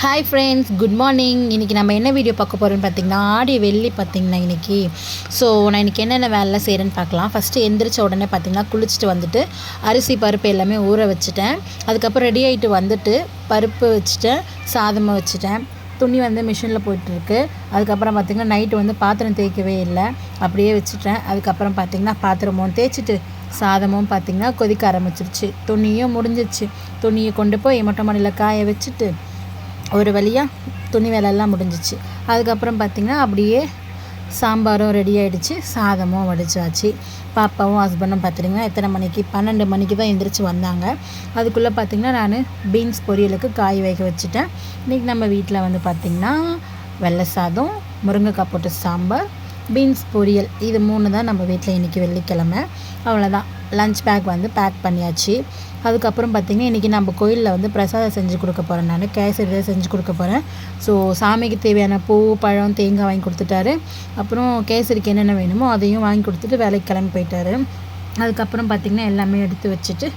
Hi friends, good morning. இன்றைக்கி நம்ம என்ன வீடியோ பார்க்க போகிறோன்னு பார்த்தீங்கன்னா, ஆடி வெள்ளி பார்த்திங்கன்னா இன்றைக்கி. ஸோ நான் இன்றைக்கி என்னென்ன வேலை செய்கிறேன்னு பார்க்கலாம். ஃபஸ்ட்டு எந்திரிச்ச உடனே பார்த்திங்கன்னா குளிச்சுட்டு வந்துட்டு அரிசி பருப்பு எல்லாமே ஊற வச்சுட்டேன். அதுக்கப்புறம் ரெடி ஆகிட்டு வந்துட்டு பருப்பு வச்சுட்டேன், சாதமாக வச்சுட்டேன். துணி வந்து மிஷினில் போயிட்டுருக்கு. அதுக்கப்புறம் பார்த்திங்கன்னா நைட்டு வந்து பாத்திரம் தேய்க்கவே இல்லை, அப்படியே வச்சுட்டேன். அதுக்கப்புறம் பார்த்திங்கன்னா பாத்திரமும் தேய்ச்சிட்டு சாதமும் பார்த்திங்கன்னா கொதிக்க ஆரம்பிச்சிருச்சு. துணியும் முடிஞ்சிருச்சு. துணியை கொண்டு போய் மொட்டை மாடியில் காய வச்சுட்டு ஒரு வழியாக துணி வேலையெல்லாம் முடிஞ்சிச்சு. அதுக்கப்புறம் பார்த்திங்கன்னா அப்படியே சாம்பாரும் ரெடி ஆகிடுச்சு, சாதமும் வடிச்சாச்சு. பாப்பாவும் ஹஸ்பண்டும் பார்த்திங்கன்னா எத்தனை மணிக்கு 12 மணிக்கு தான் எந்திரிச்சு வந்தாங்க. அதுக்குள்ளே பார்த்திங்கன்னா நான் பீன்ஸ் பொரியலுக்கு காய் வேக வச்சுட்டேன். இன்றைக்கி நம்ம வீட்டில் வந்து பார்த்திங்கன்னா வெள்ளை சாதம், முருங்கைக்காய் போட்டு சாம்பார், பீன்ஸ் பொரியல், இது 3 தான் நம்ம வீட்டில் இன்றைக்கி வெள்ளிக்கிழமை. அவ்வளோதான். லஞ்ச் பேக் வந்து பேக் பண்ணியாச்சு. அதுக்கப்புறம் பார்த்திங்கன்னா இன்றைக்கி நம்ம கோயிலில் வந்து பிரசாதம் செஞ்சு கொடுக்க போகிறேன். நான் கேசரி தான் செஞ்சு கொடுக்க போகிறேன். ஸோ சாமிக்கு தேவையான பூ, பழம், தேங்காய் வாங்கி கொடுத்துட்டாரு. அப்புறம் கேசரிக்கு என்னென்ன வேணுமோ அதையும் வாங்கி கொடுத்துட்டு வேலைக்கு கிளம்பி போயிட்டாரு. அதுக்கப்புறம் பார்த்திங்கன்னா எல்லாமே எடுத்து வச்சுட்டு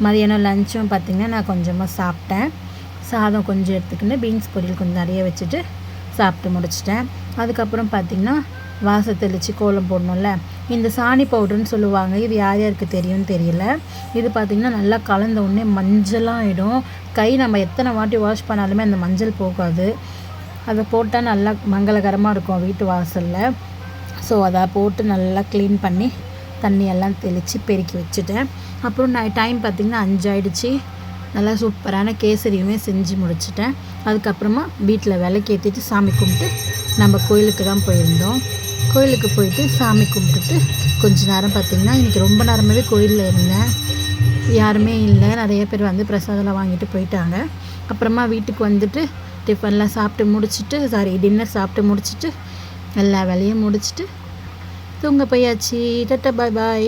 மதியானம் லஞ்சும் பார்த்திங்கன்னா நான் கொஞ்சமாக சாப்பிட்டேன். சாதம் கொஞ்சம் எடுத்துக்கின்னு பீன்ஸ் பொரியல் கொஞ்சம் நிறைய வச்சுட்டு சாப்பிட்டு முடிச்சிட்டேன். அதுக்கப்புறம் பார்த்திங்கன்னா வாசல் தெளித்து கோலம் போடணும்ல, இந்த சாணி பவுடர்னு சொல்லுவாங்க. இது யார் யாருக்கு தெரியும்னு தெரியல. இது பார்த்திங்கன்னா நல்லா கலந்த உடனே மஞ்சளாக ஆகிடும். கை நம்ம எத்தனை வாட்டி வாஷ் பண்ணாலுமே அந்த மஞ்சள் போகாது. அதை போட்டால் நல்லா மங்களகரமாக இருக்கும் வீட்டு வாசலில். ஸோ அதை போட்டு நல்லா க்ளீன் பண்ணி தண்ணியெல்லாம் தெளித்து பெருக்கி வச்சுட்டேன். அப்புறம் டைம் பார்த்திங்கன்னா 5 ஆகிடுச்சி. நல்லா சூப்பரான கேசரியுமே செஞ்சு முடிச்சிட்டேன். அதுக்கப்புறமா வீட்டில் விளக்கேற்றிட்டு சாமி கும்பிட்டு நம்ம கோயிலுக்கு தான் போயிருந்தோம். கோயிலுக்கு போயிட்டு சாமி கும்பிட்டுட்டு கொஞ்ச நேரம் பார்த்திங்கன்னா இன்றைக்கி ரொம்ப நேரமாகவே கோயிலில் இருந்தேன். யாருமே இல்லை, நிறைய பேர் வந்து பிரசாதம்லாம் வாங்கிட்டு போயிட்டாங்க. அப்புறமா வீட்டுக்கு வந்துட்டு டிஃபன்லாம் சாப்பிட்டு முடிச்சுட்டு டின்னர் சாப்பிட்டு முடிச்சுட்டு எல்லா வேலையும் முடிச்சுட்டு தூங்க போயாச்சு. டாட்டா, பாய் பாய்.